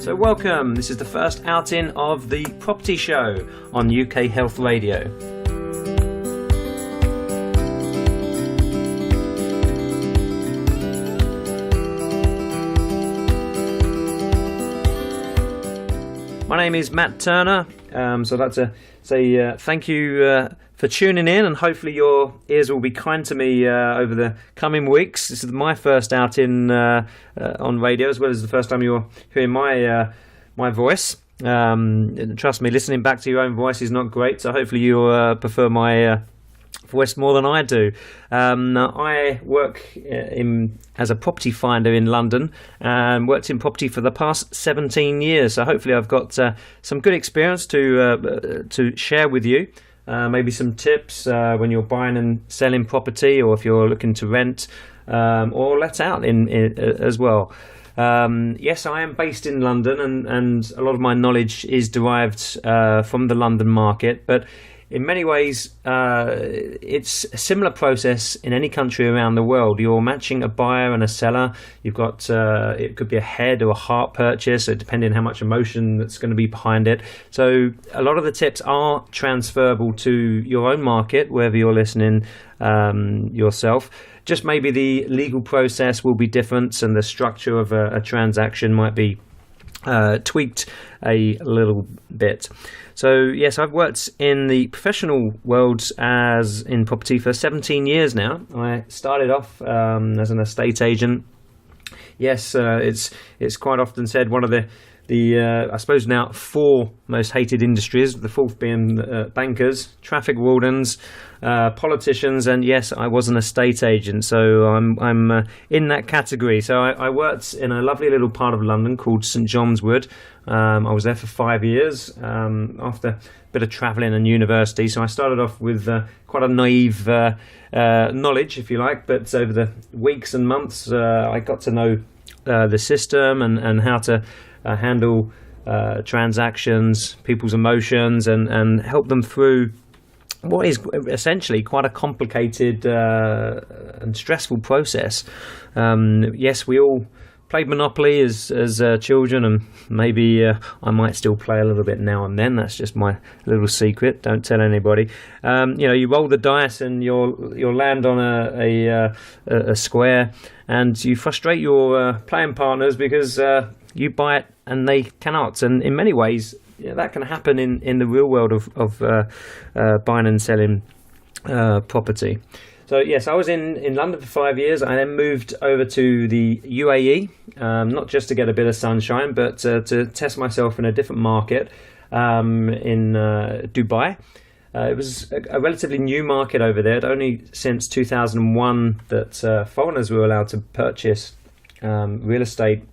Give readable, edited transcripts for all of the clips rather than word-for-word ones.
So welcome, this is the first outing of the Property Show on UK Health Radio. My name is Matt Turner, so I'd like to say thank you for tuning in, and hopefully your ears will be kind to me over the coming weeks. This is my first outing on radio, as well as the first time you're hearing my voice. Trust me, listening back to your own voice is not great, so hopefully you prefer my voice more than I do. I work as a property finder in London and worked in property for the past 17 years. So hopefully I've got some good experience to share with you. Maybe some tips when you're buying and selling property, or if you're looking to rent or let out as well. Yes, I am based in London, and a lot of my knowledge is derived from the London market, but in many ways, it's a similar process in any country around the world. You're matching a buyer and a seller. You've got, it could be a head or a heart purchase, so depending on how much emotion that's going to be behind it. So a lot of the tips are transferable to your own market, wherever you're listening yourself. Just maybe the legal process will be different, and the structure of a transaction might be tweaked a little bit. So yes, I've worked in the professional world as in property for 17 years now. I started off as an estate agent. Yes, it's quite often said one of the I suppose now 4 most hated industries, the 4th being bankers, traffic wardens, politicians, and yes, I was an estate agent, so I'm in that category. So I worked in a lovely little part of London called St John's Wood. I was there for 5 years after a bit of travelling and university. So I started off with quite a naive knowledge, if you like, but over the weeks and months I got to know the system and how to handle transactions, people's emotions, and help them through what is essentially quite a complicated and stressful process. Yes, we all played Monopoly as children, and maybe I might still play a little bit now and then. That's just my little secret. Don't tell anybody. You roll the dice and you'll land on a square, and you frustrate your playing partners because you buy it and they cannot. And in many ways, that can happen in the real world of buying and selling property. So yes, I was in London for 5 years. I then moved over to the UAE, not just to get a bit of sunshine, but to test myself in a different market in Dubai. It was a relatively new market over there. Only since 2001 that foreigners were allowed to purchase real estate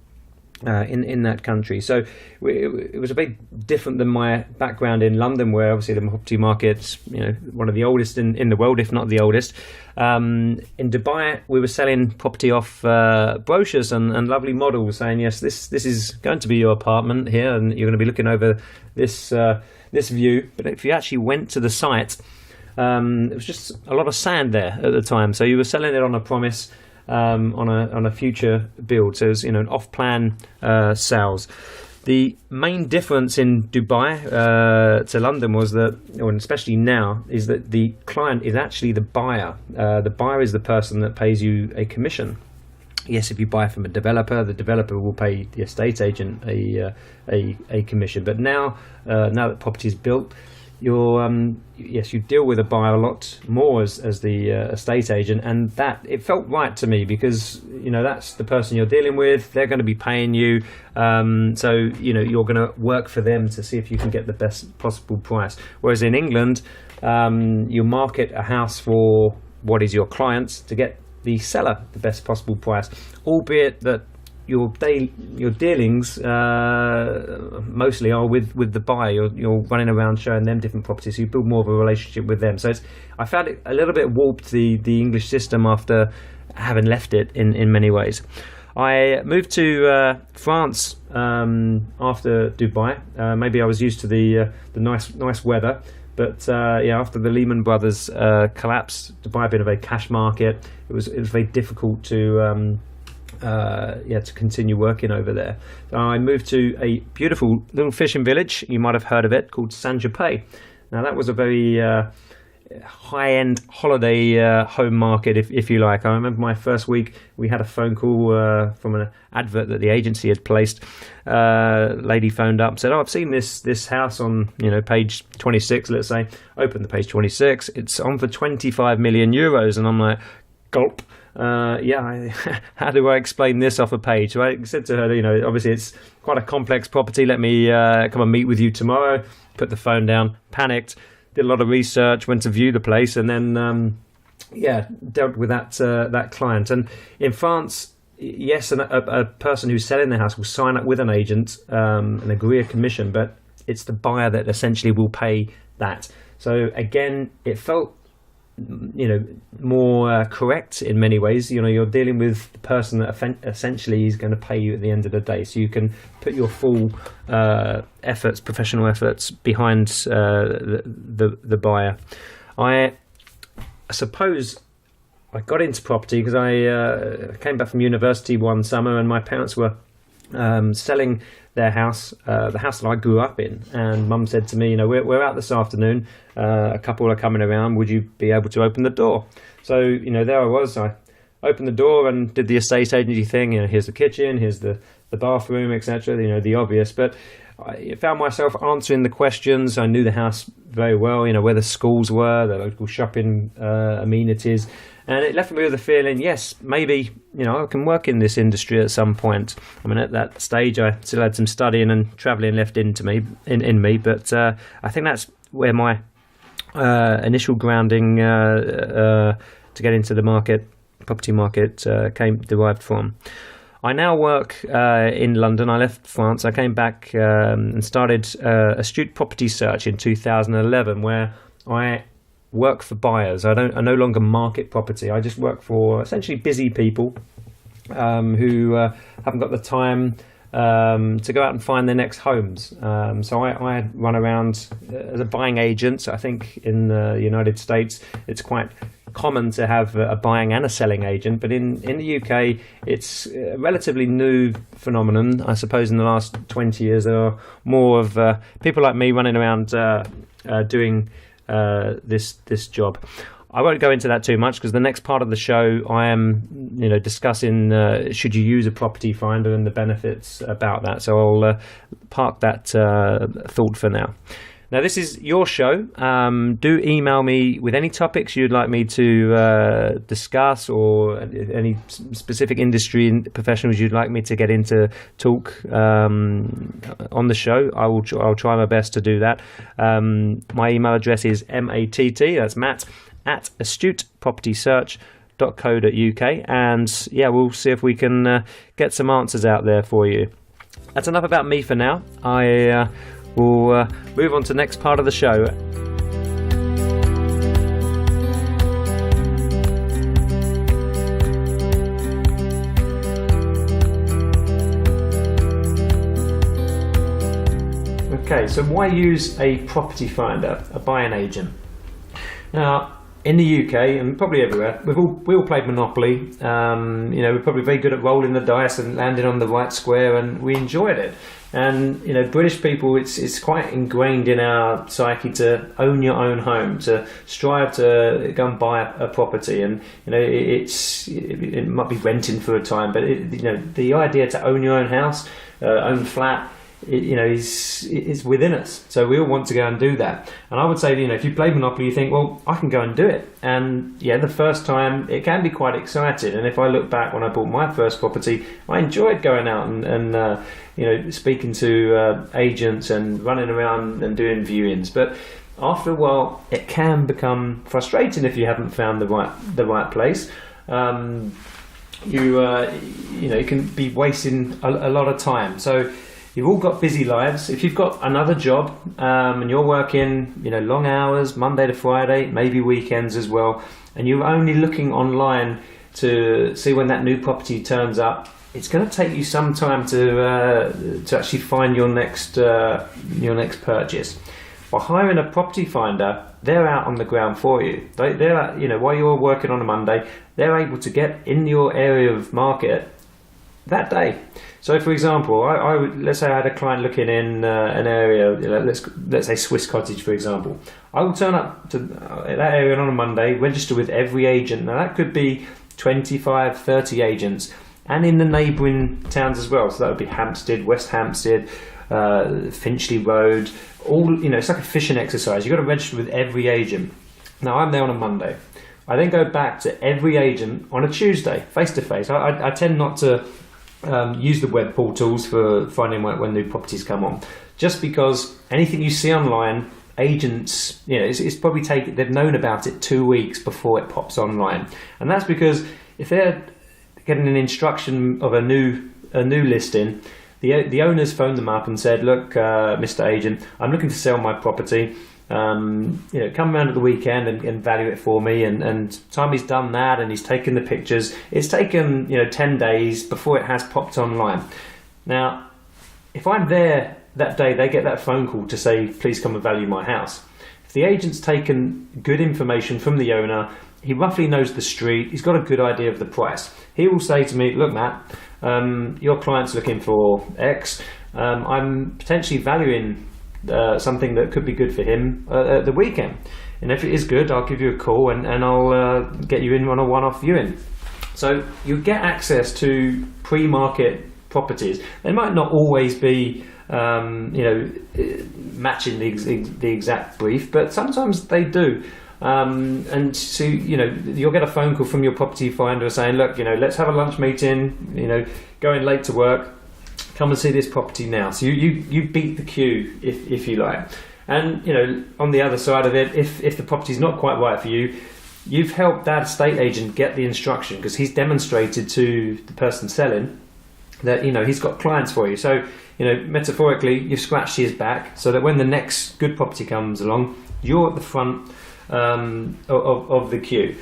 in that country. So it was a bit different than my background in London, where obviously the property market's one of the oldest in the world, if not the oldest. In Dubai, we were selling property off brochures and lovely models saying, yes, this is going to be your apartment here, and you're going to be looking over this view. But if you actually went to the site, it was just a lot of sand there at the time. So you were selling it on a promise, on a future build. So it was an off-plan sales. The main difference in Dubai to London was that, and especially now, is that the client is actually the buyer. The buyer is the person that pays you a commission. Yes, if you buy from a developer, the developer will pay the estate agent a commission. But now that property is built, you deal with a buyer a lot more as the estate agent, and that it felt right to me because that's the person you're dealing with. They're going to be paying you, so you're going to work for them to see if you can get the best possible price. Whereas in England, you market a house for what is your clients to get the seller the best possible price, albeit that your dealings mostly are with the buyer. You're running around showing them different properties, so you build more of a relationship with them. So I found it a little bit warped, the English system, after having left it in many ways. I moved to France after Dubai. Maybe I was used to the nice weather, but after the Lehman Brothers collapse, Dubai being a very cash market, it was very difficult to to continue working over there. I moved to a beautiful little fishing village. You might have heard of it, called Saint-Tropez. Now that was a very high-end holiday home market, if you like. I remember my first week, we had a phone call from an advert that the agency had placed. Lady phoned up, said, I've seen this house on page 26, let's say. Open the page 26, it's on for 25 million euros. And I'm like, gulp. How do I explain this off a page? So I said to her, obviously it's quite a complex property. Let me come and meet with you tomorrow. Put the phone down, panicked, did a lot of research, went to view the place, and then dealt with that client. And in France, yes, a person who's selling the house will sign up with an agent and agree a commission, but it's the buyer that essentially will pay that. So again, it felt more correct in many ways. You're dealing with the person that essentially is going to pay you at the end of the day, so you can put your full professional efforts behind the buyer. I suppose I got into property because I came back from university one summer, and my parents were selling their house, the house that I grew up in, and Mum said to me, we're out this afternoon, a couple are coming around, would you be able to open the door? So there I was, I opened the door and did the estate agency thing. Here's the kitchen, here's the bathroom, etc. The obvious, but I found myself answering the questions. I knew the house very well, where the schools were, the local shopping amenities. And it left me with a feeling, yes, maybe, I can work in this industry at some point. I mean, at that stage, I still had some studying and travelling left in me. But I think that's where my initial grounding to get into the property market, derived from. I now work in London. I left France. I came back and started Astute Property Search in 2011, where I work for buyers. I no longer market property. I just work for essentially busy people who haven't got the time to go out and find their next homes. So I run around as a buying agent. I think in the United States it's quite common to have a buying and a selling agent, but in the UK it's a relatively new phenomenon. I suppose in the last 20 years there are more of people like me running around doing this job. I won't go into that too much because the next part of the show I am discussing should you use a property finder and the benefits about that. So I'll park that thought for now. Now this is your show. Do email me with any topics you'd like me to discuss, or any specific industry professionals you'd like me to get into talk on the show. I'll try my best to do that. My email address is matt, that's Matt, at astutepropertysearch.co.uk, and we'll see if we can get some answers out there for you. That's enough about me for now. We'll move on to the next part of the show. Okay, so why use a property finder, a buying agent? Now, in the UK and probably everywhere, we all played Monopoly. We're probably very good at rolling the dice and landing on the right square, and we enjoyed it. And British people, it's quite ingrained in our psyche to own your own home, to strive to go and buy a property. And it might be renting for a time, but the idea to own your own house, own flat, is within us. So we all want to go and do that. And I would say, if you play Monopoly, you think, well, I can go and do it. And the first time it can be quite exciting. And if I look back when I bought my first property, I enjoyed going out and speaking to agents and running around and doing viewings. But after a while, it can become frustrating if you haven't found the right place. You can be wasting a lot of time. So you've all got busy lives. If you've got another job and you're working, long hours, Monday to Friday, maybe weekends as well, and you're only looking online to see when that new property turns up, it's going to take you some time to actually find your next purchase. By hiring a property finder, they're out on the ground for you. They're while you're working on a Monday, they're able to get in your area of market that day. So, for example, I would, let's say I had a client looking in an area, let's say Swiss Cottage, for example. I will turn up to that area on a Monday, register with every agent. Now, that could be 25, 30 agents, and in the neighbouring towns as well. So that would be Hampstead, West Hampstead, Finchley Road. All, it's like a fishing exercise. You've got to register with every agent. Now, I'm there on a Monday. I then go back to every agent on a Tuesday, face to face. I tend not to use the web portals for finding when new properties come on, just because anything you see online, agents, it's probably they've known about it 2 weeks before it pops online, and that's because if they're getting an instruction of a new listing, the owners phoned them up and said, look, Mr. Agent, I'm looking to sell my property. Come around at the weekend and value it for me. And time he's done that and he's taken the pictures, it's taken 10 days before it has popped online. Now, if I'm there that day, they get that phone call to say, please come and value my house. If the agent's taken good information from the owner, he roughly knows the street, he's got a good idea of the price. He will say to me, look, Matt, your client's looking for X. I'm potentially valuing something that could be good for him at the weekend. And if it is good, I'll give you a call and I'll get you in on a one-off viewing. So you get access to pre-market properties. They might not always be matching the exact brief, but sometimes they do. And so you'll get a phone call from your property finder saying, look, let's have a lunch meeting, going late to work, come and see this property now. So you beat the queue if you like. And on the other side of it, if the property's not quite right for you, you've helped that estate agent get the instruction, because he's demonstrated to the person selling that he's got clients for you. So metaphorically, you've scratched his back, so that when the next good property comes along, you're at the front of the queue.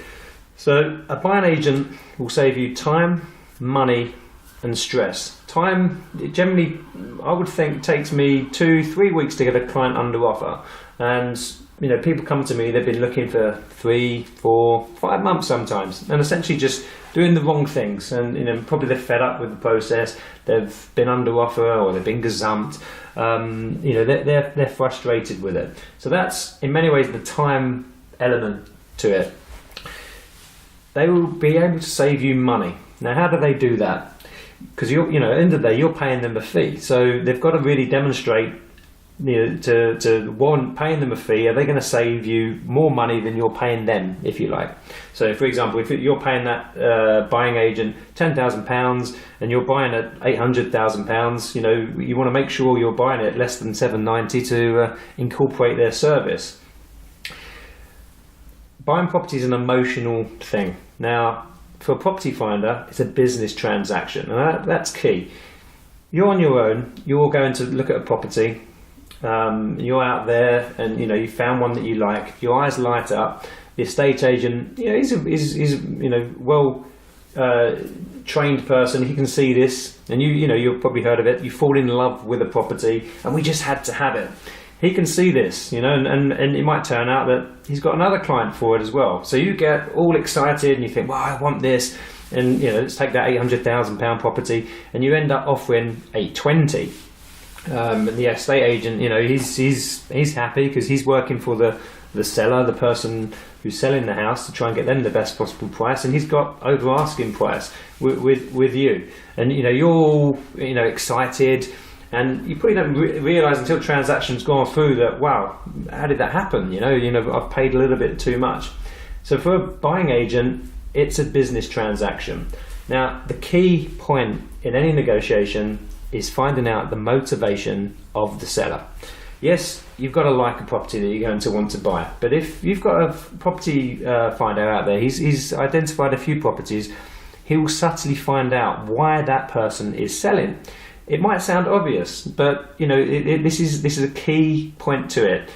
So a buying agent will save you time, money, and stress. Time, generally, I would think, takes me 2-3 weeks to get a client under offer. And people come to me, they've been looking for 3, 4, 5 months sometimes, and essentially just doing the wrong things. And probably they're fed up with the process, they've been under offer or they've been gazumped. They're frustrated with it. So that's in many ways the time element to it. They will be able to save you money. Now, how do they do that? Because at the end of the day, you're paying them a fee, so they've got to really demonstrate, to warrant paying them a fee. Are they going to save you more money than you're paying them, if you like? So, for example, if you're paying that buying agent £10,000 and you're buying at £800,000, you want to make sure you're buying it less than $790 to incorporate their service. Buying property is an emotional thing. Now, for a property finder, it's a business transaction, and that's key. You're on your own, you're going to look at a property, you're out there and you found one that you like, your eyes light up. The estate agent, he's well trained person, he can see this, and you've probably heard of it, you fall in love with a property and we just had to have it. He can see this, and it might turn out that he's got another client for it as well. So you get all excited and you think, well, I want this. And, let's take that £800,000 property, and you end up offering $820. And the estate agent, he's happy because he's working for the seller, the person who's selling the house, to try and get them the best possible price. And he's got over asking price with you. And, you're all, excited. And you probably don't realise until transaction's gone through that, wow, how did that happen? I've paid a little bit too much. So for a buying agent, it's a business transaction. Now, the key point in any negotiation is finding out the motivation of the seller. Yes, you've got to like a property that you're going to want to buy. But if you've got a property finder out there, he's identified a few properties, he will subtly find out why that person is selling. It might sound obvious, but this is a key point to it.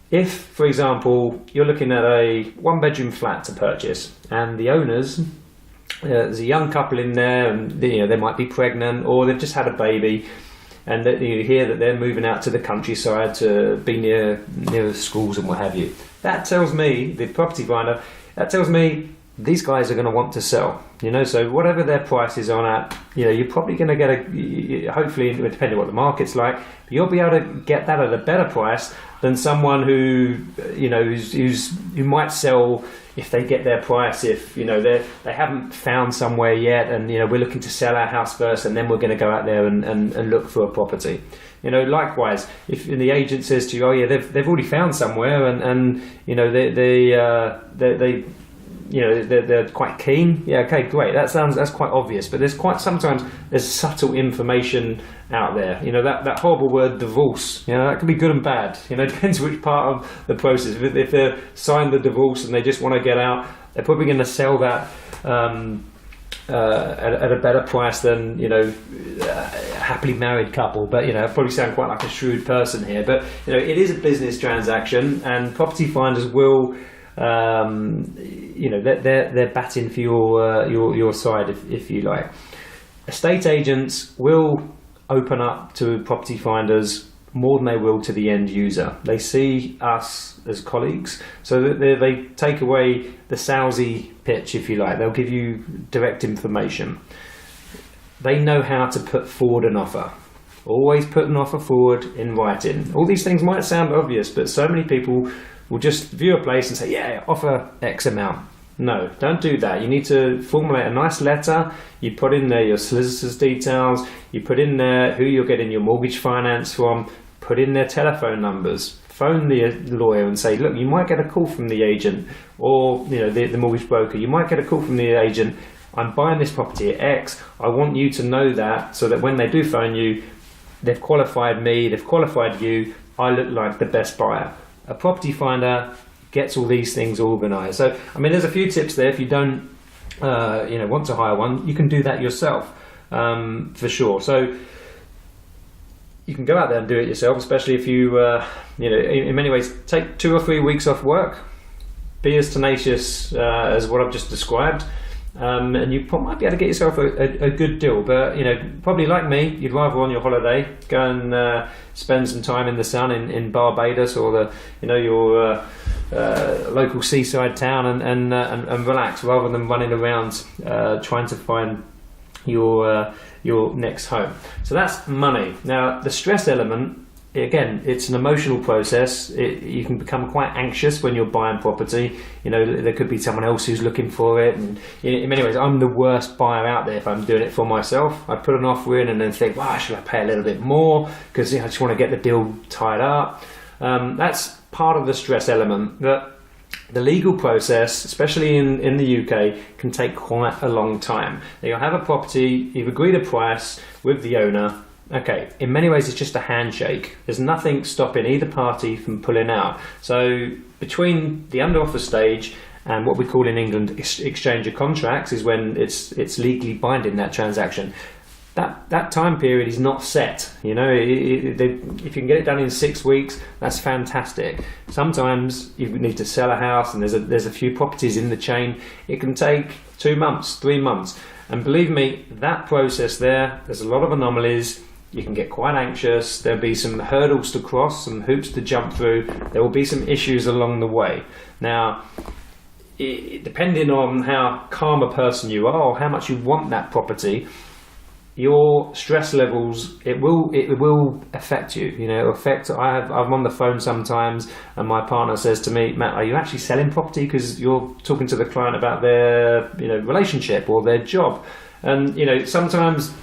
If, for example, you're looking at a one-bedroom flat to purchase, and the owners, there's a young couple in there, and they might be pregnant or they've just had a baby, and you hear that they're moving out to the countryside to be near schools and what have you. That tells me, the property finder, these guys are going to want to sell. So whatever their price is on at, you're probably going to get hopefully, depending on what the market's like, you'll be able to get that at a better price than someone who who might sell if they get their price, if they haven't found somewhere yet, and we're looking to sell our house first, and then we're going to go out there and look for a property. Likewise, if the agent says to you, oh yeah, they've already found somewhere, and they're quite keen. Yeah, okay, great. That's quite obvious, but sometimes there's subtle information out there. That horrible word divorce. That can be good and bad. It depends which part of the process. If they've signed the divorce and they just want to get out, they're probably going to sell that at a better price than a happily married couple. But I probably sound quite like a shrewd person here. But it is a business transaction, and property finders will. They're batting for your side, if you like. Estate agents will open up to property finders more than they will to the end user. They see us as colleagues, so that they take away the salesy pitch, if you like. They'll give you direct information. They know how to put forward an offer. Always put an offer forward in writing. All these things might sound obvious, but so many people will just view a place and say, yeah, offer X amount. No, don't do that. You need to formulate a nice letter. You put in there your solicitor's details. You put in there who you're getting your mortgage finance from. Put in their telephone numbers. Phone the lawyer and say, look, you might get a call from the agent or the mortgage broker. You might get a call from the agent. I'm buying this property at X. I want you to know that, so that when they do phone you, they've qualified me, they've qualified you. I look like the best buyer. A property finder gets all these things organised. So, there's a few tips there. If you don't, want to hire one, you can do that yourself, for sure. So, you can go out there and do it yourself, especially if you, in many ways, take 2 or 3 weeks off work. Be as tenacious as what I've just described. And you might be able to get yourself a good deal, but probably like me, you'd rather on your holiday go and spend some time in the sun in Barbados or your local seaside town and relax, rather than running around trying to find your next home. So that's money. Now the stress element. Again, it's an emotional process. You can become quite anxious when you're buying property. There could be someone else who's looking for it. And in many ways, I'm the worst buyer out there if I'm doing it for myself. I put an offer in and then think, well, should I pay a little bit more? Because I just want to get the deal tied up. That's part of the stress element. But the legal process, especially in the UK, can take quite a long time. You'll have a property, you've agreed a price with the owner. Okay, in many ways it's just a handshake. There's nothing stopping either party from pulling out. So between the under offer stage and what we call in England exchange of contracts is when it's legally binding, that transaction. That time period is not set. If you can get it done in 6 weeks, that's fantastic. Sometimes you need to sell a house and there's a few properties in the chain. It can take 2 months, 3 months. And believe me, that process there's a lot of anomalies. You can get quite anxious. There'll be some hurdles to cross, some hoops to jump through. There will be some issues along the way. Now, depending on how calm a person you are or how much you want that property, your stress levels, it will affect you. It'll affect. I'm on the phone sometimes, and my partner says to me, Matt, are you actually selling property? Because you're talking to the client about their relationship or their job, and sometimes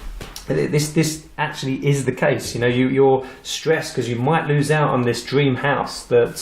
this actually is the case. You're stressed because you might lose out on this dream house that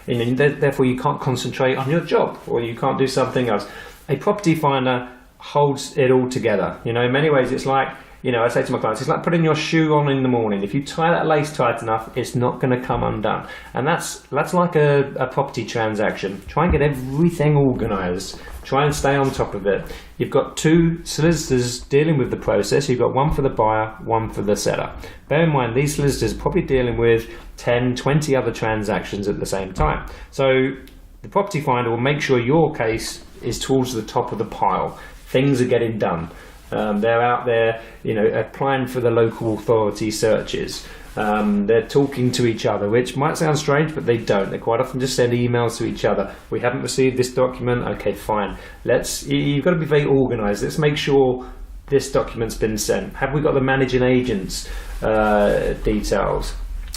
therefore you can't concentrate on your job or you can't do something else. A property finder holds it all together. In many ways it's like, I say to my clients, it's like putting your shoe on in the morning. If you tie that lace tight enough, it's not going to come undone. And that's like a property transaction. Try and get everything organised. Try and stay on top of it. You've got 2 solicitors dealing with the process. You've got one for the buyer, one for the seller. Bear in mind, these solicitors are probably dealing with 10, 20 other transactions at the same time. So the property finder will make sure your case is towards the top of the pile. Things are getting done. They're out there, applying for the local authority searches. They're talking to each other, which might sound strange, but they don't. They quite often just send emails to each other. We haven't received this document. Okay, fine. You've got to be very organised. Let's make sure this document's been sent. Have we got the managing agent's details?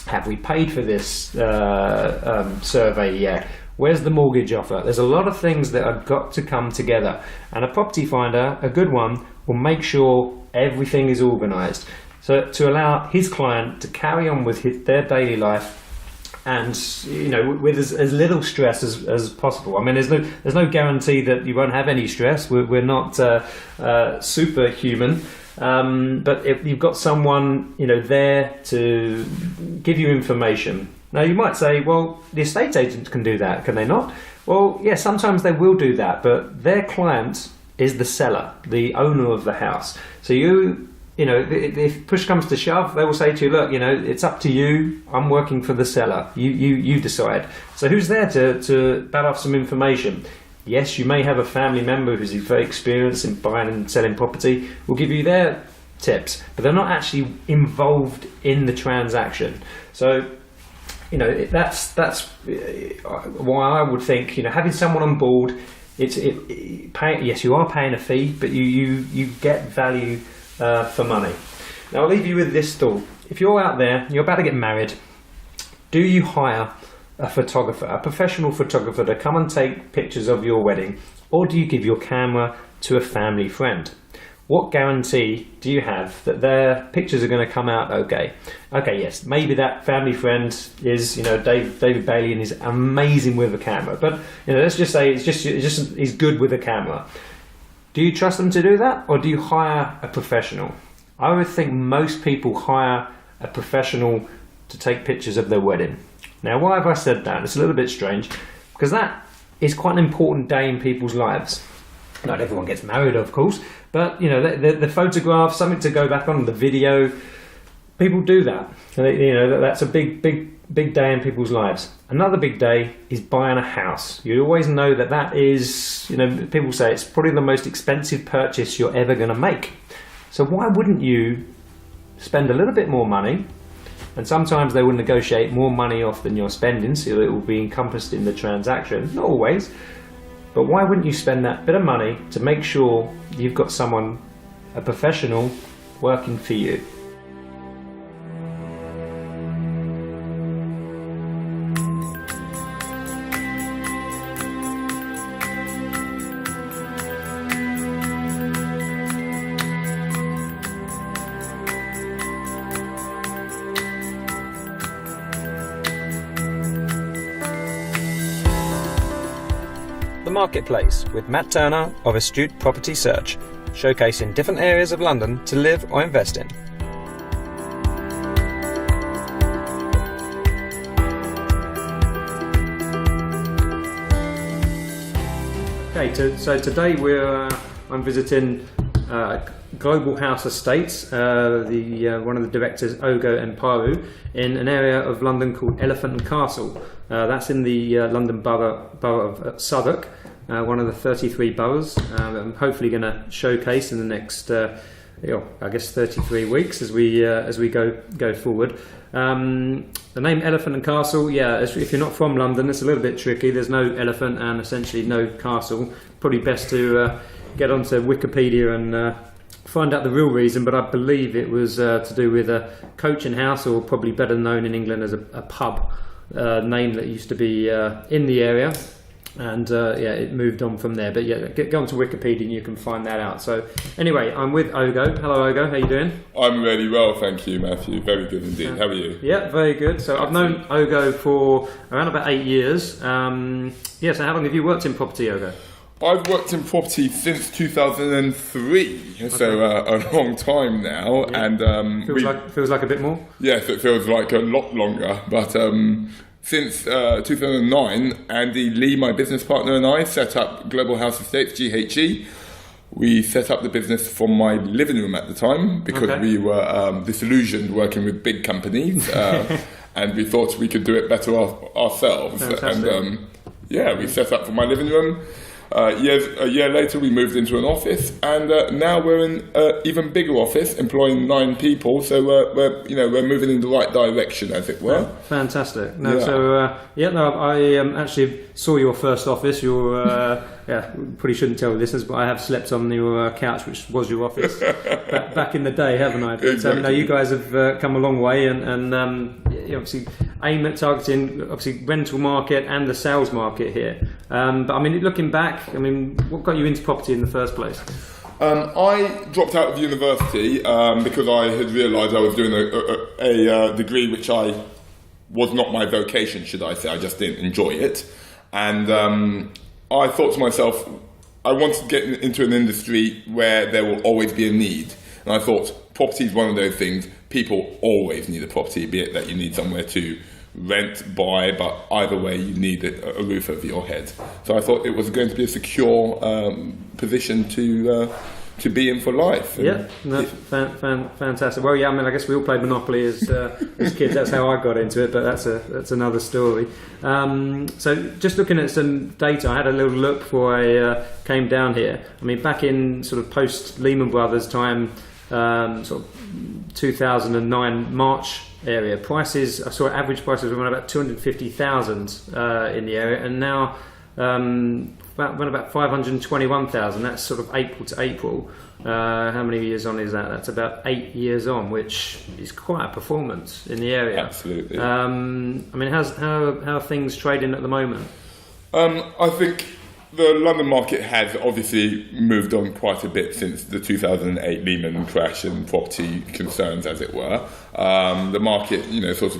Have we paid for this survey yet? Where's the mortgage offer? There's a lot of things that have got to come together. And a property finder, a good one, will make sure everything is organised. So to allow his client to carry on with their daily life and with as little stress as possible. I mean, there's no guarantee that you won't have any stress. We're not superhuman, but if you've got someone there to give you information. Now you might say, well, the estate agent can do that, can they not? Well, yeah, sometimes they will do that, but their client is the seller, the owner of the house. So if push comes to shove, they will say to you, look, it's up to you. I'm working for the seller. You decide. So who's there to bat off some information? Yes, you may have a family member who's very experienced in buying and selling property, will give you their tips, but they're not actually involved in the transaction. So, that's why I would think, having someone on board, yes, you are paying a fee, but you get value for money. Now I'll leave you with this thought. If you're out there, you're about to get married, do you hire a photographer, a professional photographer to come and take pictures of your wedding, or do you give your camera to a family friend? What guarantee do you have that their pictures are going to come out okay? Okay, yes, maybe that family friend is, David Bailey, and he's amazing with a camera, but let's just say he's good with a camera. Do you trust them to do that, or do you hire a professional? I would think most people hire a professional to take pictures of their wedding. Now, why have I said that? It's a little bit strange, because that is quite an important day in people's lives. Not everyone gets married, of course, but the photograph, something to go back on, the video. People do that. That's a big day in people's lives. Another big day is buying a house. You always know that is, people say it's probably the most expensive purchase you're ever going to make. So why wouldn't you spend a little bit more money? And sometimes they will negotiate more money off than you're spending, so it will be encompassed in the transaction. Not always. But why wouldn't you spend that bit of money to make sure you've got someone, a professional, working for you? The Marketplace with Matt Turner of Astute Property Search, showcasing different areas of London to live or invest in. Okay, so today I'm visiting Global House Estates, one of the directors, Ogo and Paru, in an area of London called Elephant and Castle. That's in the London borough of Southwark, one of the 33 boroughs. I'm hopefully going to showcase in the next, 33 weeks as we go forward. The name Elephant and Castle, if you're not from London, it's a little bit tricky. There's no elephant and essentially no castle. Probably best to get onto Wikipedia and find out the real reason, but I believe it was to do with a coaching house, or probably better known in England as a pub name that used to be in the area, and it moved on from there. But go onto Wikipedia and you can find that out. So anyway, I'm with Ogo. Hello Ogo, how you doing? I'm really well, thank you, Matthew. Very good indeed. How are you? Yeah, very good. So I've known Ogo for around about 8 years. So how long have you worked in property, Ogo? I've worked in property since 2003, okay. So a long time now, and feels like a bit more. Yes, it feels like a lot longer. But since 2009, Andy Lee, my business partner, and I set up Global House Estates (GHE). We set up the business from my living room at the time because we were disillusioned working with big companies, and we thought we could do it better ourselves. Fantastic. And we set up from my living room. A year later, we moved into an office, and now we're in an even bigger office, employing 9 people. So we're moving in the right direction, as it were. Fantastic. No, Yeah. so I actually saw your first office. Your probably shouldn't tell listeners, but I have slept on your couch, which was your office back in the day, haven't I? But Exactly. no, you guys have come a long way, and you obviously aim at targeting obviously rental market and the sales market here. But I mean, looking back, I mean, what got you into property in the first place? I dropped out of university because I had realised I was doing a degree which was not my vocation, should I say. I just didn't enjoy it. And I thought to myself, I wanted to get into an industry where there will always be a need. And I thought property is one of those things, people always need a property, be it that you need somewhere to rent, buy, but either way you need a roof over your head. So I thought it was going to be a secure position to be in for life. Yeah, no, fantastic. Well, yeah, I mean, I guess we all played Monopoly as kids. That's how I got into it, but that's another story. So just looking at some data, I had a little look before I came down here. I mean, back in sort of post Lehman Brothers time, sort of 2009 March area, prices, I saw average prices were around about 250,000 in the area, and now about 521,000. That's sort of April to April. How many years on is that? That's about 8 years on, which is quite a performance in the area. Absolutely. I mean, how are things trading at the moment? I think the London market has obviously moved on quite a bit since the 2008 Lehman crash and property concerns, as it were. The market,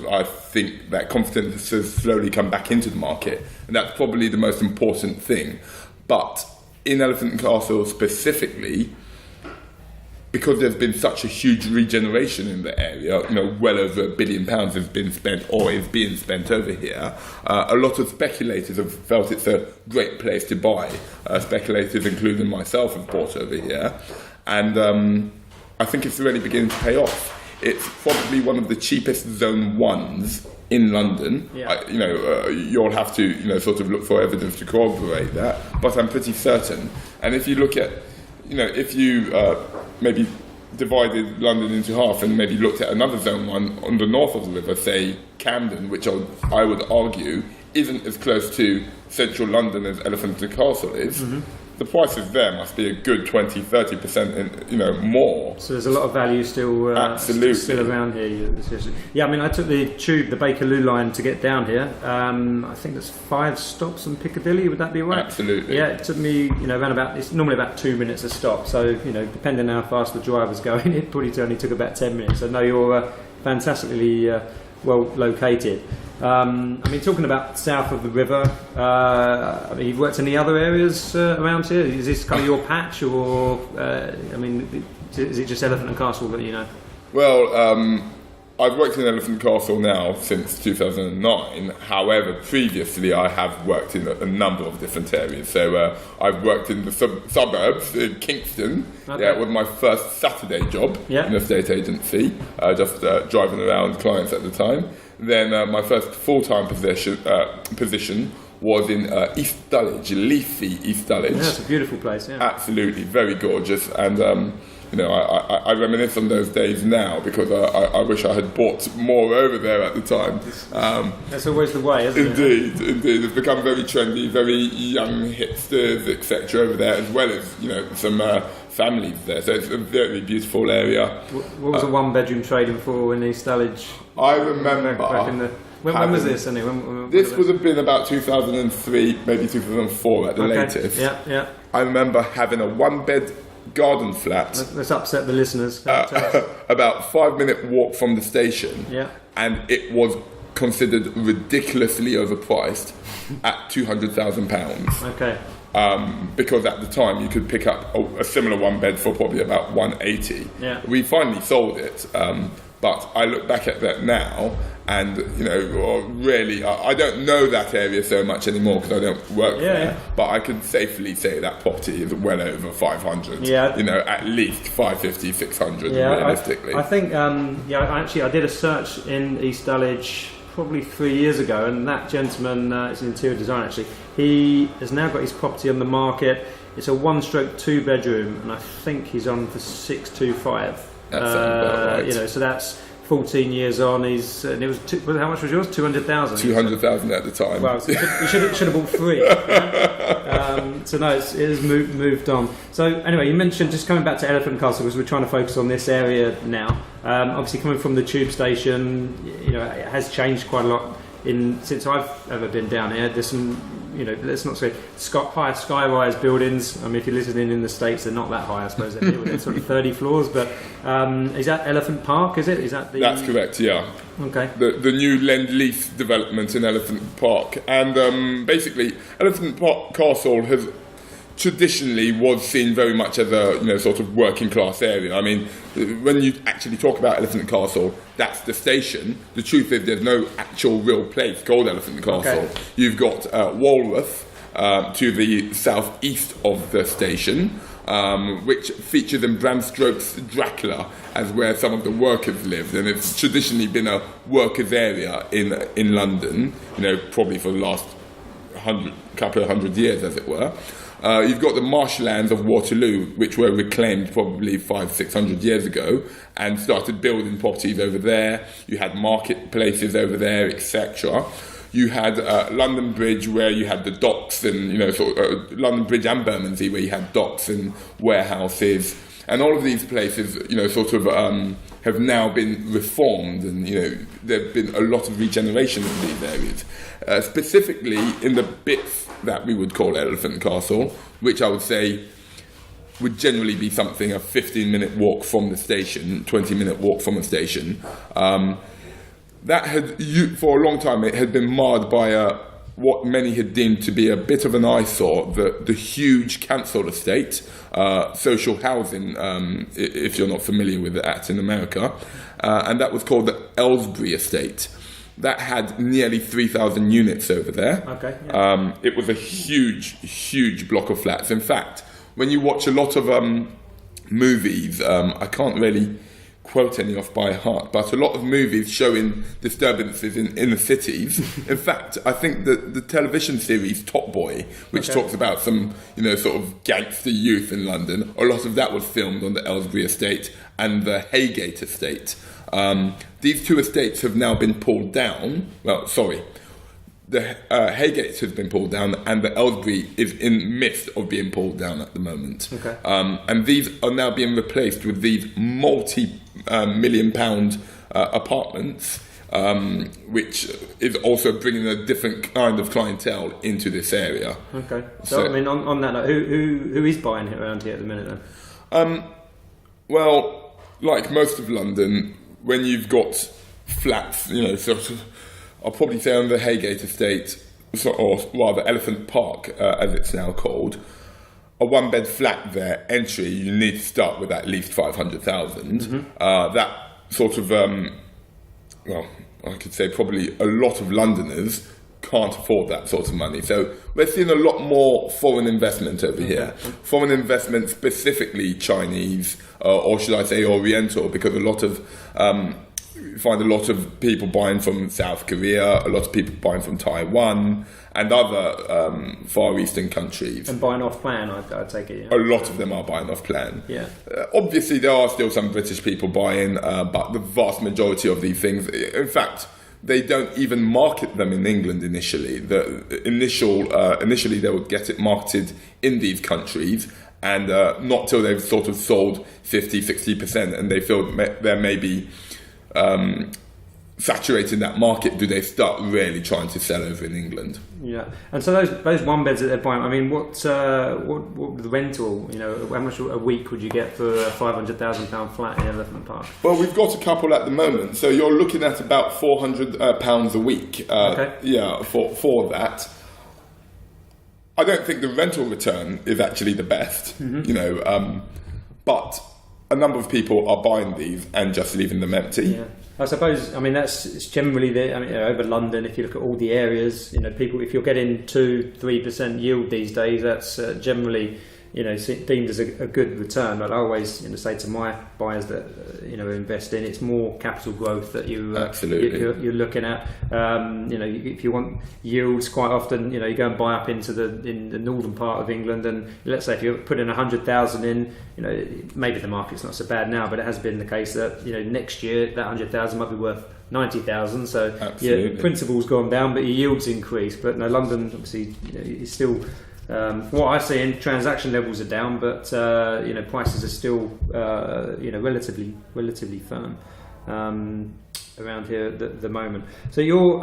I think that confidence has slowly come back into the market, and that's probably the most important thing. But in Elephant and Castle specifically, because there's been such a huge regeneration in the area, well over £1 billion has been spent or is being spent over here. A lot of speculators have felt it's a great place to buy. Speculators, including myself, have bought over here, and I think it's really beginning to pay off. It's probably one of the cheapest Zone 1s in London. Yeah. You'll have to sort of look for evidence to corroborate that, but I'm pretty certain. And if you look at, if you maybe divided London into half and maybe looked at another Zone 1 on the north of the river, say Camden, which I would argue isn't as close to central London as Elephant and Castle is, the prices there must be a good 20-30% more. So there's a lot of value still Absolutely. still around here. Yeah, I mean, I took the tube, the Bakerloo line, to get down here. I think there's 5 stops on Piccadilly. Would that be right? Absolutely. Yeah, it took me, around about. It's normally about 2 minutes a stop. So depending on how fast the driver's going, it probably only took about 10 minutes. So no, you're fantastically well located. I mean, talking about south of the river, I mean, you've worked in the other areas around here. Is this kind of your patch, or I mean, is it just Elephant and Castle that you know? Well, I've worked in Elephant Castle now since 2009. However, previously I have worked in a number of different areas. So I've worked in the suburbs in Kingston. Okay. Yeah, with my first Saturday job in an estate agency, just driving around clients at the time. Then my first full-time position was in East Dulwich, leafy East Dulwich. Yeah, it's a beautiful place. Yeah, absolutely, very gorgeous, and I reminisce on those days now because I wish I had bought more over there at the time. That's always the way, isn't it? Indeed, it's become very trendy, very young hipsters, etc. over there, as well as some families there. So it's a very beautiful area. What was a one-bedroom trading for in East Dulwich? I remember. Back in the, when was this? Anyway, this would have been about 2003, maybe 2004 at the latest. Yeah. I remember having a one-bed garden flat. Let's upset the listeners. About 5-minute walk from the station. Yeah. And it was considered ridiculously overpriced at £200,000. Okay. Because at the time you could pick up a similar one bed for probably about 180. Yeah. We finally sold it, but I look back at that now, and really, I don't know that area so much anymore because I don't work there. But I can safely say that property is well over 500. Yeah. At least 550, 600 realistically. I think I did a search in East Dulwich probably 3 years ago, and that gentleman is an interior designer actually. He has now got his property on the market. It's a 1-stroke 2-bedroom, and I think he's on for 625. That sounds about right. You know, so that's 14 years on. And it was how much was yours? 200,000. 200,000 at the time. Well, so you should have bought 3. So no, it has moved on. So anyway, you mentioned, just coming back to Elephant Castle, because we're trying to focus on this area now. Obviously, coming from the tube station, you know, it has changed quite a lot since I've ever been down here. There's some, you know, let's not say high sky-rise buildings. I mean, if you're listening in the States, they're not that high, I suppose. They're sort of 30 floors. But is that Elephant Park? Is it? Is that the? That's correct. Yeah. Okay. The new Lend-Lease development in Elephant Park, and basically Elephant Park Castle has traditionally was seen very much as a sort of working class area. I mean, when you actually talk about Elephant Castle, that's the station. The truth is there's no actual real place called Elephant Castle. Okay. You've got Walworth to the southeast of the station, which features in Bram Stoker's Dracula as where some of the workers lived, and it's traditionally been a workers' area in London, probably for the last couple of hundred years, as it were. You've got the marshlands of Waterloo, which were reclaimed probably 500-600 years ago, and started building properties over there. You had marketplaces over there, etc. You had London Bridge, where you had the docks, and London Bridge and Bermondsey, where you had docks and warehouses, and all of these places, have now been reformed, and there've been a lot of regeneration in these areas, specifically in the bits that we would call Elephant Castle, which I would say would generally be something a 15-minute walk from the station, 20-minute walk from the station. That had, for a long time, it had been marred by what many had deemed to be a bit of an eyesore, the huge council estate, social housing, if you're not familiar with that in America, and that was called the Aylesbury Estate. That had nearly 3,000 units over there. Okay. Yeah. It was a huge block of flats. In fact, when you watch a lot of movies, I can't really quote any off by heart, but a lot of movies showing disturbances in the cities. In fact, I think that the television series Top Boy, which talks about some, sort of gangster youth in London, a lot of that was filmed on the Aylesbury Estate and the Haygate Estate. These two estates have now been pulled down. Well, sorry. The Haygate has been pulled down, and the Aylesbury is in midst of being pulled down at the moment. Okay. And these are now being replaced with these multi-million-pound apartments, which is also bringing a different kind of clientele into this area. Okay. So I mean, on that note, who is buying it around here at the minute then? Well, like most of London, when you've got flats, sort of, I'll probably say on the Haygate Estate, or rather Elephant Park, as it's now called, a one-bed flat there, entry, you need to start with at least 500,000. Mm-hmm. That sort of, well, I could say probably a lot of Londoners can't afford that sort of money. So we're seeing a lot more foreign investment over here. Foreign investment, specifically Chinese, or should I say Oriental, because you find a lot of people buying from South Korea, a lot of people buying from Taiwan, and other Far Eastern countries. And buying off plan, I take it, yeah. A lot of them are buying off plan. Yeah. Obviously, there are still some British people buying, but the vast majority of these things, in fact, they don't even market them in England initially. Initially, they would get it marketed in these countries, and not till they've sort of sold 50-60%, and they feel there may be saturating that market, do they start really trying to sell over in England. Yeah, and so those one beds that they're buying, I mean, what the rental, how much a week would you get for a £500,000 flat in Elephant Park? Well, we've got a couple at the moment, so you're looking at about £400 a week. Okay. Yeah, for that. I don't think the rental return is actually the best, but a number of people are buying these and just leaving them empty. Yeah. I suppose, it's generally over London, if you look at all the areas, people, if you're getting 2-3% yield these days, that's generally deemed as a good return. But I always say to my buyers that invest in, it's more capital growth that you're looking at. If you want yields, quite often you go and buy up into in the northern part of England, and let's say if you're putting 100,000 in, maybe the market's not so bad now, but it has been the case that next year that 100,000 might be worth 90,000. So your principal's gone down, but your yields increase. But no, London obviously is still. From what I see, in transaction levels are down, but prices are still relatively firm around here at the moment. So your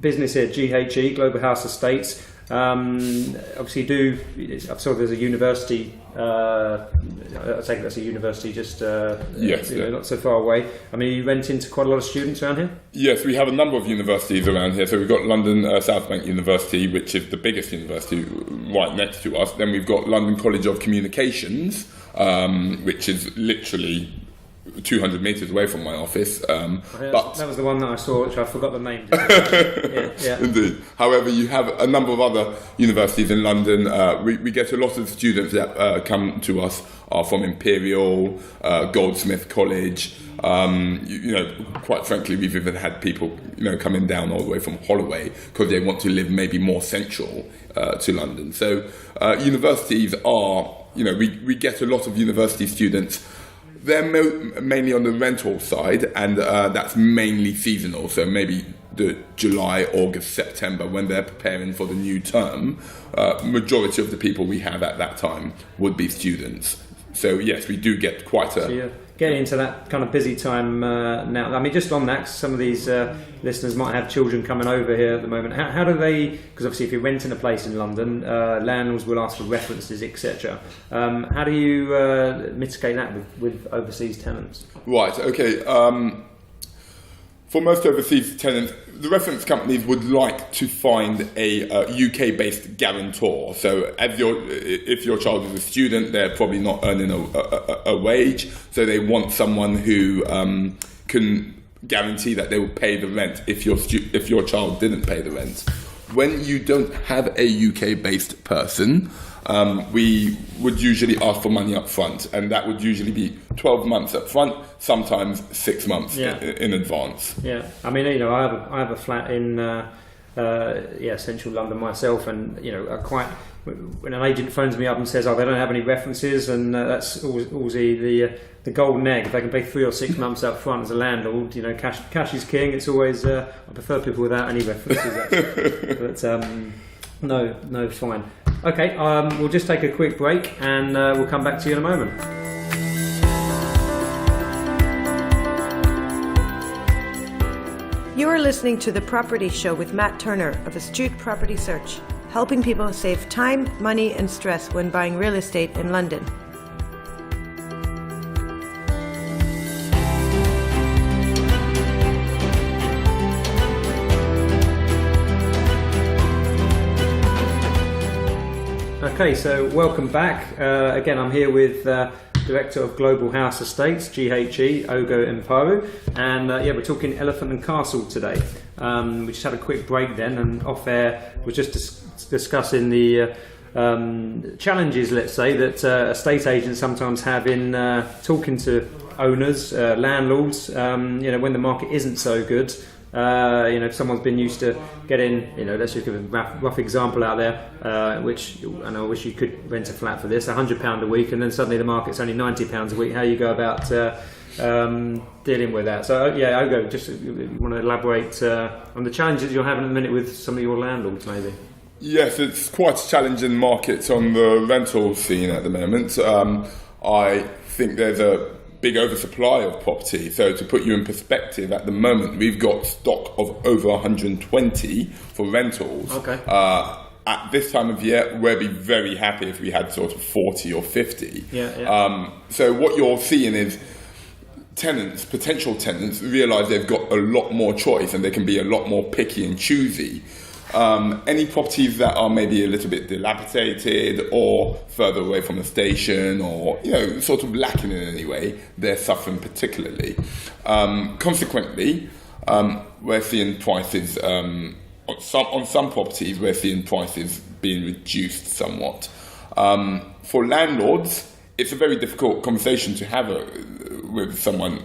business here, GHE, Global House Estates, obviously I saw there's a university. I take it that's a university just not so far away. I mean, you rent into quite a lot of students around here? Yes, we have a number of universities around here. So we've got London South Bank University, which is the biggest university right next to us. Then we've got London College of Communications, which is literally 200 metres away from my office. But that was the one that I saw, which I forgot the name. Yeah. Indeed. However, you have a number of other universities in London. We get a lot of students that come to us are from Imperial, Goldsmith College. Quite frankly, we've even had people coming down all the way from Holloway because they want to live maybe more central to London. So universities are, we get a lot of university students. They're mainly on the rental side, and that's mainly seasonal. So maybe the July, August, September, when they're preparing for the new term, majority of the people we have at that time would be students. So yes, we do get quite a... So you're getting into that kind of busy time now. I mean, just on that, some of these listeners might have children coming over here at the moment. How do they... Because obviously if you're renting a place in London, landlords will ask for references, etc. How do you mitigate that with overseas tenants? Right, okay. For most overseas tenants, the reference companies would like to find a UK-based guarantor. So if your child is a student, they're probably not earning a wage, so they want someone who can guarantee that they will pay the rent if your child didn't pay the rent. When you don't have a UK-based person, we would usually ask for money up front, and that would usually be 12 months up front, sometimes 6 months in advance. Yeah, I mean, I have a flat in central London myself, and when an agent phones me up and says, they don't have any references, and that's always the golden egg. If they can pay 3 or 6 months up front as a landlord, cash is king. It's always I prefer people without any references, actually. But no, fine. Okay, we'll just take a quick break, and we'll come back to you in a moment. You are listening to The Property Show with Matt Turner of Astute Property Search, helping people save time, money, and stress when buying real estate in London. Okay, so welcome back. Again, I'm here with Director of Global House Estates, GHE, Ogo Mpawu, and we're talking Elephant and Castle today. We just had a quick break then, and off air we're just discussing the challenges, let's say, that estate agents sometimes have in talking to owners, landlords, when the market isn't so good. If someone's been used to getting, let's just give a rough example out there, which, and I wish you could rent a flat for this, £100 a week, and then suddenly the market's only £90 a week. How you go about dealing with that? So Ogo, just you want to elaborate on the challenges you're having at the minute with some of your landlords, maybe? Yes, it's quite a challenging market on the rental scene at the moment. I think there's a big oversupply of property. So to put you in perspective, at the moment we've got stock of over 120 for rentals. Okay. At this time of year, we'd be very happy if we had sort of 40 or 50. So what you're seeing is potential tenants realise they've got a lot more choice and they can be a lot more picky and choosy. Any properties that are maybe a little bit dilapidated or further away from the station or, sort of lacking in any way, they're suffering particularly. Consequently, we're seeing prices, on some properties, we're seeing prices being reduced somewhat. for landlords, it's a very difficult conversation to have with someone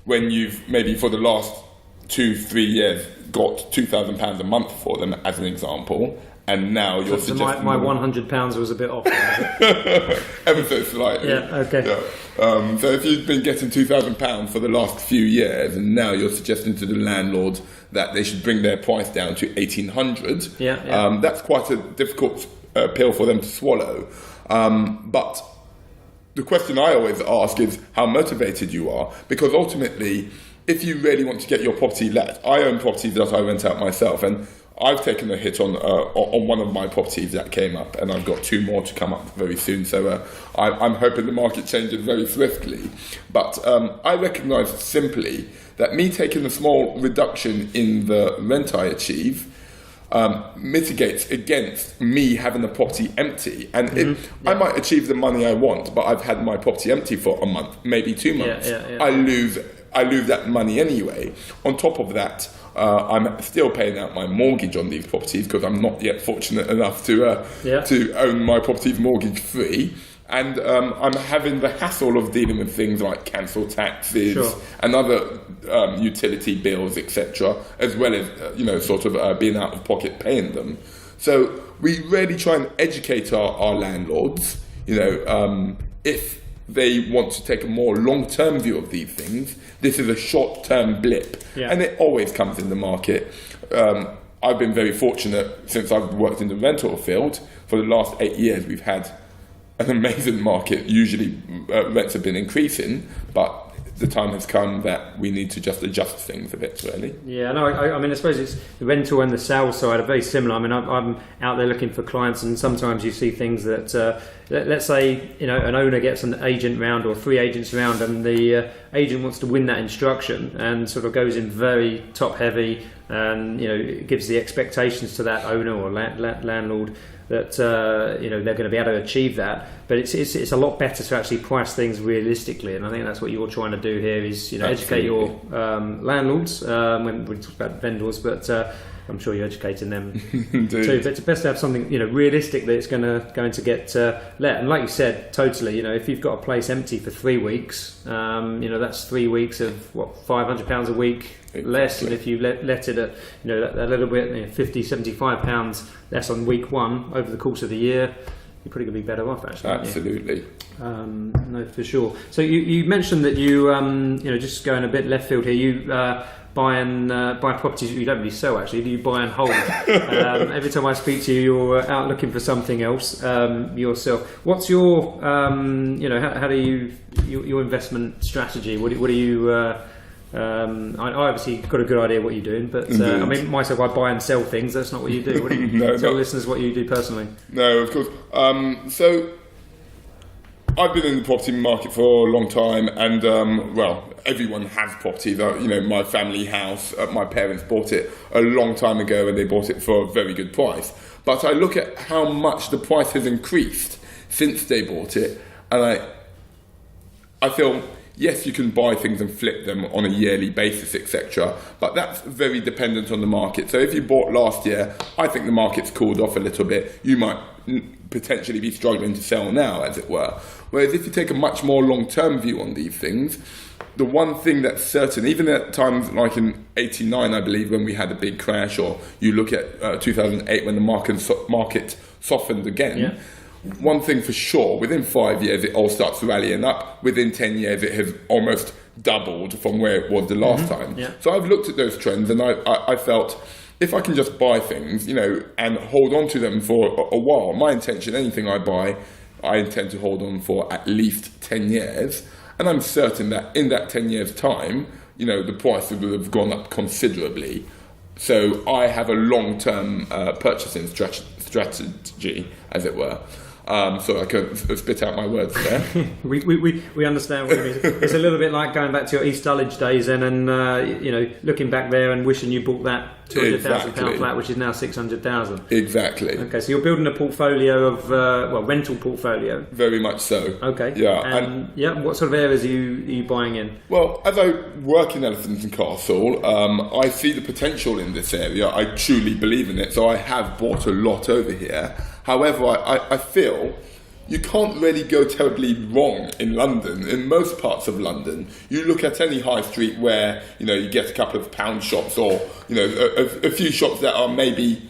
when you've maybe for the last 2-3 years got £2,000 a month for them, as an example, and now you're suggesting... my £100 was a bit off. Ever so slightly. Yeah, okay. Yeah. So if you've been getting £2,000 for the last few years, and now you're suggesting to the landlord that they should bring their price down to £1,800, that's quite a difficult pill for them to swallow. But the question I always ask is how motivated you are, because ultimately, if you really want to get your property let, I own properties that I rent out myself, and I've taken a hit on one of my properties that came up, and I've got 2 more to come up very soon. So I'm hoping the market changes very swiftly. But I recognise simply that me taking a small reduction in the rent I achieve mitigates against me having the property empty. And I might achieve the money I want, but I've had my property empty for a month, maybe 2 months. I lose that money anyway. On top of that, I'm still paying out my mortgage on these properties because I'm not yet fortunate enough to own my properties mortgage free. And I'm having the hassle of dealing with things like council taxes and other utility bills, etc., as well as sort of being out of pocket paying them. So we really try and educate our landlords. If they want to take a more long-term view of these things, this is a short-term blip, and it always comes in the market. I've been very fortunate since I've worked in the rental field. For the last 8 years, we've had an amazing market. Usually rents have been increasing, but the time has come that we need to just adjust things a bit, really. Yeah, no, I mean, I suppose it's the rental and the sales side are very similar. I mean, I'm out there looking for clients, and sometimes you see things that, let's say, an owner gets an agent round or 3 agents round, and the agent wants to win that instruction and sort of goes in very top heavy, and it gives the expectations to that owner or landlord that they're going to be able to achieve that, but it's a lot better to actually price things realistically, and I think that's what you're trying to do here is educate your landlords when we talk about vendors, but I'm sure you're educating them too. But it's best to have something realistic that it's going to get let. And like you said, totally. If you've got a place empty for 3 weeks, that's 3 weeks of £500 a week less. And if you let it at a little bit, £50-75 less on week 1 over the course of the year, you're probably going to be better off actually. Absolutely. No, for sure. So you mentioned that you just going a bit left field here. You buy properties that you don't really sell. Actually, you buy and hold. Every time I speak to you, you're out looking for something else yourself. What's your how do you your investment strategy? What do you? I obviously got a good idea what you're doing, but I mean myself, I buy and sell things. That's not what you do. What do you tell listeners what you do personally? No, of course. So I've been in the property market for a long time, and everyone has property. My family house, my parents bought it a long time ago, and they bought it for a very good price. But I look at how much the price has increased since they bought it, and I feel, yes, you can buy things and flip them on a yearly basis, etc. But that's very dependent on the market. So if you bought last year, I think the market's cooled off a little bit. You might potentially be struggling to sell now, as it were. Whereas if you take a much more long-term view on these things, the one thing that's certain, even at times like in 89, I believe, when we had a big crash, or you look at 2008 when the market softened again, one thing for sure, within 5 years it all starts rallying up. Within 10 years it has almost doubled from where it was the last time. So I've looked at those trends, and I felt, if I can just buy things, and hold on to them for a while, my intention, anything I buy, I intend to hold on for at least 10 years. And I'm certain that in that 10 years' time, the price will have gone up considerably. So I have a long-term purchasing strategy, as it were. So I could spit out my words there. we understand what you mean. It's a little bit like going back to your East Dulwich days and looking back there and wishing you bought that £200,000 flat, which is now 600,000. Exactly. Okay, so you're building a portfolio of rental portfolio. Very much so. Okay. Yeah. And what sort of areas are you buying in? Well, as I work in Elephant and Castle, I see the potential in this area. I truly believe in it, so I have bought a lot over here. However, I feel you can't really go terribly wrong in London. In most parts of London, you look at any high street where, you know, you get a couple of pound shops or, you know, a few shops that are maybe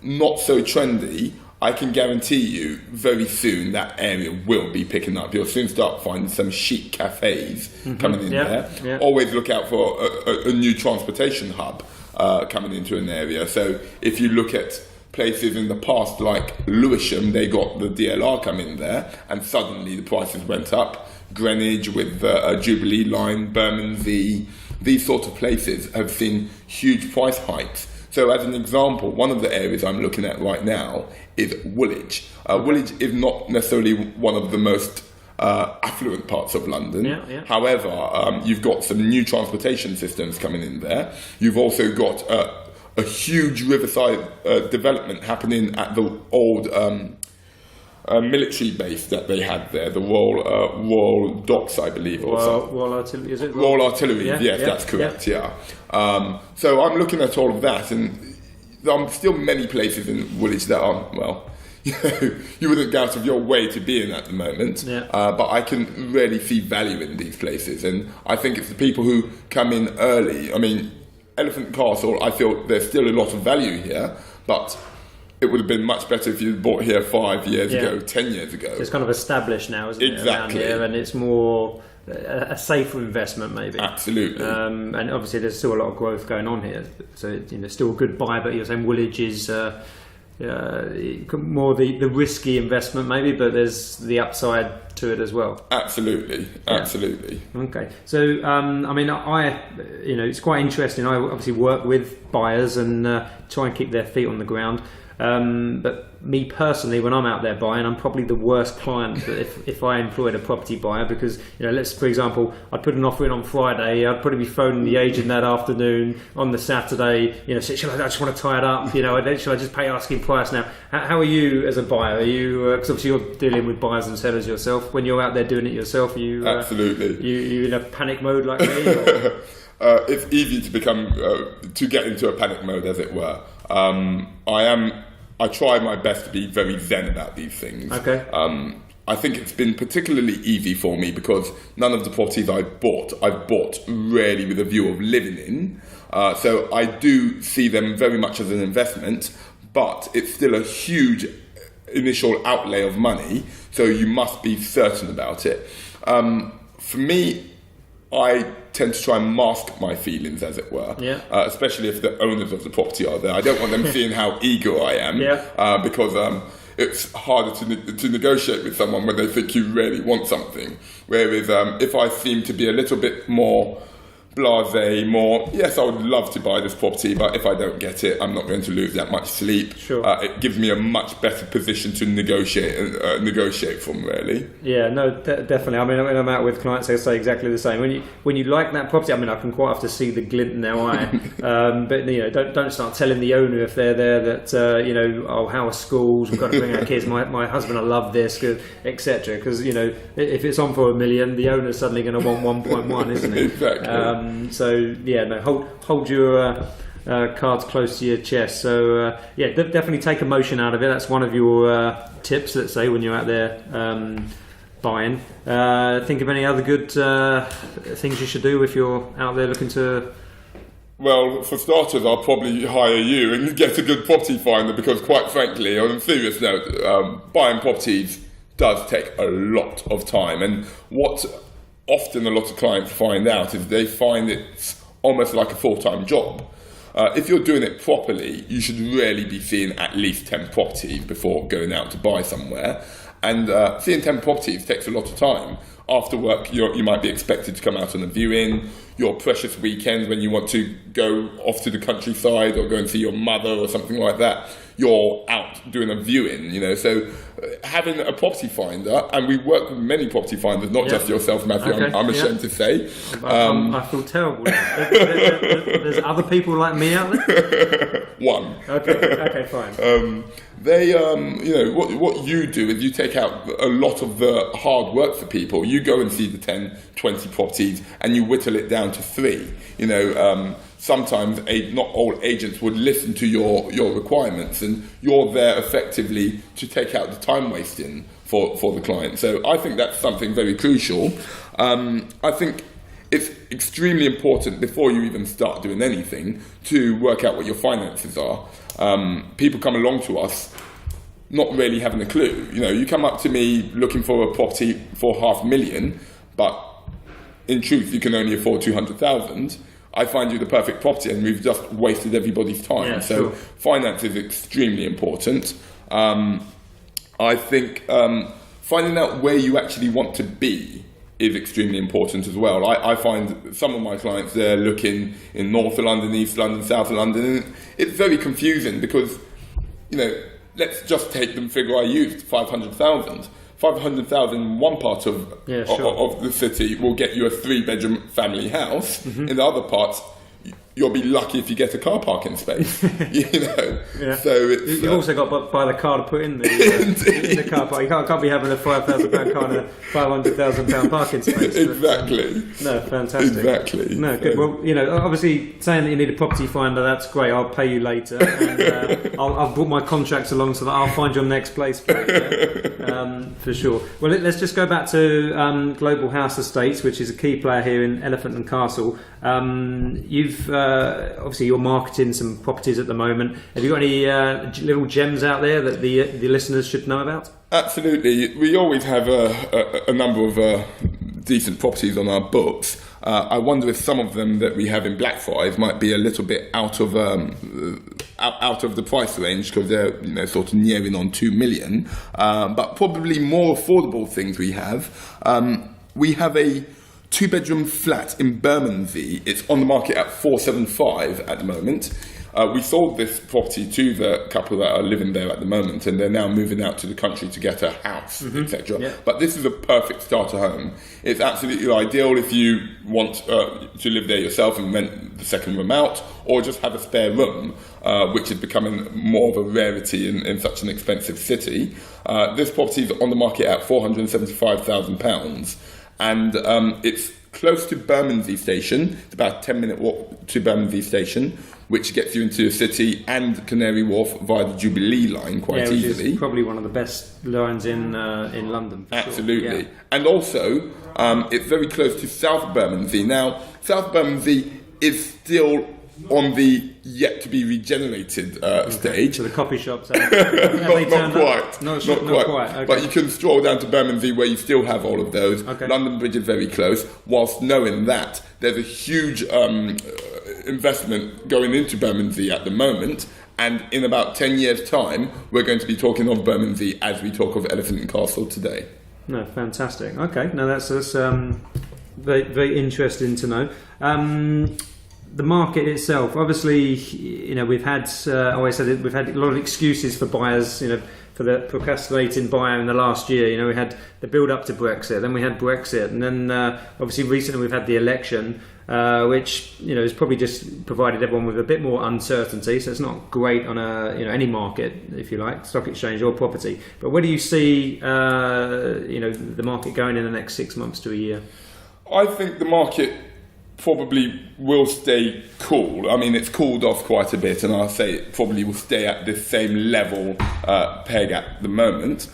not so trendy. I can guarantee you very soon that area will be picking up. You'll soon start finding some chic cafes coming in there. Yeah. Always look out for a new transportation hub coming into an area. So if you look at places in the past like Lewisham, they got the DLR come in there and suddenly the prices went up. Greenwich with a Jubilee line, Bermondsey, these sort of places have seen huge price hikes. So as an example, one of the areas I'm looking at right now is Woolwich. Woolwich is not necessarily one of the most affluent parts of London. Yeah. However, you've got some new transportation systems coming in there. You've also got a huge riverside development happening at the old military base that they had there, the Royal Docks, I believe. Royal Artillery, is it? Royal Artillery, Yeah, yes, yeah, that's correct, yeah. So I'm looking at all of that, and there are still many places in Woolwich that are, well, you wouldn't go out of your way to be in at the moment. Yeah. But I can really see value in these places, and I think it's the people who come in early. I mean, Elephant Castle, I feel there's still a lot of value here, but it would have been much better if you bought here 5 years ago, 10 years ago. It's kind of established now, isn't it? Exactly. Around here, and it's more a safer investment, maybe. Absolutely. And obviously, there's still a lot of growth going on here, so still a good buy. But you're saying Woolwich is more the risky investment, maybe, but there's the upside to it as well. Absolutely. Okay, so I mean, it's quite interesting. I obviously work with buyers and try and keep their feet on the ground. But me personally, when I'm out there buying, I'm probably the worst client if I employed a property buyer, because let's, for example, I'd put an offer in on Friday, I'd probably be phoning the agent that afternoon on the Saturday, say, I just want to tie it up, should I just pay asking price now? How are you as a buyer? Are you, because obviously you're dealing with buyers and sellers yourself, when you're out there doing it yourself, are you absolutely you in a panic mode like me? It's easy to become to get into a panic mode, as it were. I try my best to be very zen about these things. Okay. I think it's been particularly easy for me because none of the properties I've bought really with a view of living in. So I do see them very much as an investment, but it's still a huge initial outlay of money, so you must be certain about it. For me, I tend to try and mask my feelings, as it were, especially if the owners of the property are there. I don't want them seeing how eager I am, because it's harder to negotiate with someone when they think you really want something. Whereas if I seem to be a little bit more blasé, yes, I would love to buy this property, but if I don't get it, I'm not going to lose that much sleep. Sure. It gives me a much better position to negotiate from, really. Yeah, no, definitely. I mean, when I'm out with clients, they say exactly the same. When you like that property, I mean, I can quite often see the glint in their eye. But don't start telling the owner if they're there that how are schools? We've got to bring our kids. My husband, I love this, etc. Because if it's on for $1 million, the owner's suddenly going to want 1.1, isn't it? Exactly. Hold your cards close to your chest. So definitely take emotion out of it. That's one of your tips, let's say, when you're out there buying. Think of any other good things you should do if you're out there looking to... Well, for starters, I'll probably hire you and get a good property finder, because quite frankly, on a serious note, buying properties does take a lot of time. And what often a lot of clients find out is they find it's almost like a full-time job. If you're doing it properly, you should really be seeing at least 10 properties before going out to buy somewhere. And seeing 10 properties takes a lot of time. After work, you might be expected to come out on a viewing. Your precious weekends when you want to go off to the countryside or go and see your mother or something like that, you're out doing a viewing, So having a property finder, and we work with many property finders, not just yourself, Matthew, okay. I'm ashamed to say. I feel terrible. There's other people like me out there? One. Okay, fine. They, what you do is you take out a lot of the hard work for people. You go and see the 10, 20 properties and you whittle it down to 3. Sometimes not all agents would listen to your requirements, and you're there effectively to take out the time wasting for the client. So I think that's something very crucial. I think it's extremely important before you even start doing anything to work out what your finances are. People come along to us not really having a clue. You come up to me looking for a property for $500,000, but in truth you can only afford 200,000. I find you the perfect property and we've just wasted everybody's time. Yeah, so sure. finance is extremely important. I think finding out where you actually want to be is extremely important as well. I find some of my clients, they're looking in North London, East London, South London, and it's very confusing because, let's just take the figure I used, 500,000. 500,000 in one part of the city will get you a 3-bedroom family house. Mm-hmm. In the other parts, you'll be lucky if you get a car parking space. Yeah. So it's, you've also got to buy the car to put in the car park. You can't be having a £5,000 car and a £500,000 parking space. Exactly. No, fantastic. Exactly. No, good. Well, obviously saying that you need a property finder, that's great. I'll pay you later, and I've brought my contracts along so that I'll find your next place for you. For sure. Well, let's just go back to Global House Estates, which is a key player here in Elephant and Castle. You've obviously you're marketing some properties at the moment. Have you got any little gems out there that the listeners should know about? Absolutely. We always have a number of decent properties on our books. I wonder if some of them that we have in Blackfriars might be a little bit out of the price range because they're sort of nearing on 2 million. But probably more affordable things we have. We have a 2-bedroom flat in Bermondsey. It's on the market at 475 at the moment. We sold this property to the couple that are living there at the moment, and they're now moving out to the country to get a house, etc. Yeah. But this is a perfect starter home. It's absolutely ideal if you want to live there yourself and rent the second room out, or just have a spare room, which is becoming more of a rarity in such an expensive city. This property is on the market at £475,000. And it's close to Bermondsey Station. It's about a 10-minute walk to Bermondsey Station, which gets you into the city and Canary Wharf via the Jubilee line quite easily. Which is probably one of the best lines in London. Absolutely. Sure. Yeah. And also, it's very close to South Bermondsey. Now, South Bermondsey is still on the yet to be regenerated stage. So the coffee shops not quite. Not quite. Okay. But you can stroll down to Bermondsey where you still have all of those. Okay. London Bridge is very close, whilst knowing that there's a huge investment going into Bermondsey at the moment, and in about 10 years' time we're going to be talking of Bermondsey as we talk of Elephant and Castle today. No, fantastic. Okay, no, that's very, very interesting to know. The market itself, obviously, we've had we've had a lot of excuses for buyers, for the procrastinating buyer in the last year. We had the build up to Brexit, then we had Brexit, and then obviously recently we've had the election, which has probably just provided everyone with a bit more uncertainty. So it's not great on any market, if you like, stock exchange or property. But where do you see the market going in the next 6 months to a year? I think the market probably will stay cool. I mean, it's cooled off quite a bit, and I'll say it probably will stay at this same level peg at the moment,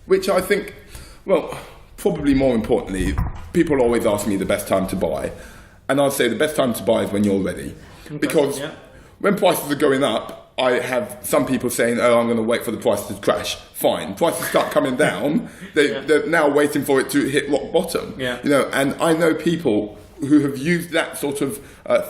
which I think, probably more importantly, people always ask me the best time to buy, and I'll say the best time to buy is when you're ready. Okay, because when prices are going up, I have some people saying, I'm going to wait for the price to crash. Fine. Prices start coming down. They're now waiting for it to hit rock bottom. Yeah. And I know people who have used that sort of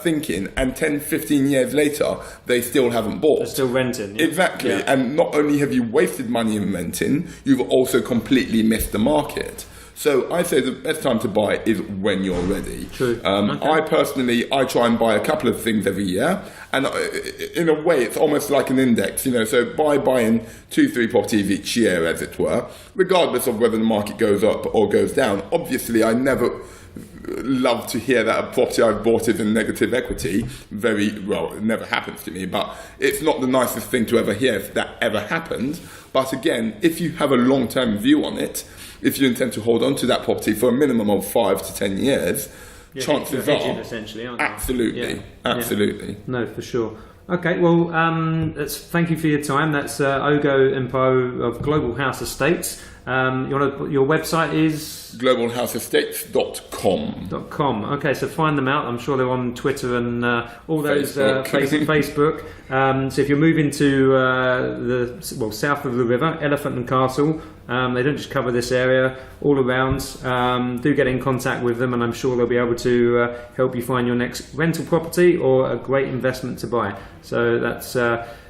thinking, and 10, 15 years later, they still haven't bought. They're still renting. Yeah. Exactly. Yeah. And not only have you wasted money in renting, you've also completely missed the market. So I say the best time to buy is when you're ready. True. Okay. I try and buy a couple of things every year, and in a way it's almost like an index, so by buying 2-3 properties each year, as it were, regardless of whether the market goes up or goes down. Obviously, I never love to hear that a property I've bought is in negative equity. It never happens to me, but it's not the nicest thing to ever hear if that ever happened. But again, if you have a long-term view on it, if you intend to hold on to that property for a minimum of 5 to 10 years, chances are, essentially, aren't you? Absolutely. No, for sure. Okay, well, thank you for your time. That's Ogo Impo of Global House Estates. Your website is? globalhouseestates.com. Okay, so find them out. I'm sure they're on Twitter and all those Facebook. Facebook. So if you're moving to south of the river, Elephant and Castle, they don't just cover this area, all around. Do get in contact with them, and I'm sure they'll be able to help you find your next rental property or a great investment to buy. So that's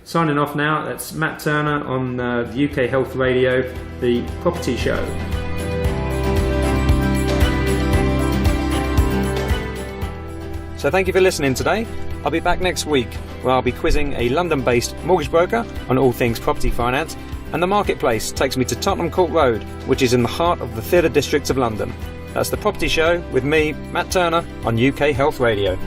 signing off now. That's Matt Turner on the UK Health Radio, the Property Show. So thank you for listening today. I'll be back next week, where I'll be quizzing a London-based mortgage broker on all things property finance, and the marketplace takes me to Tottenham Court Road, which is in the heart of the Theatre District of London. That's the Property Show with me, Matt Turner, on UK Health Radio.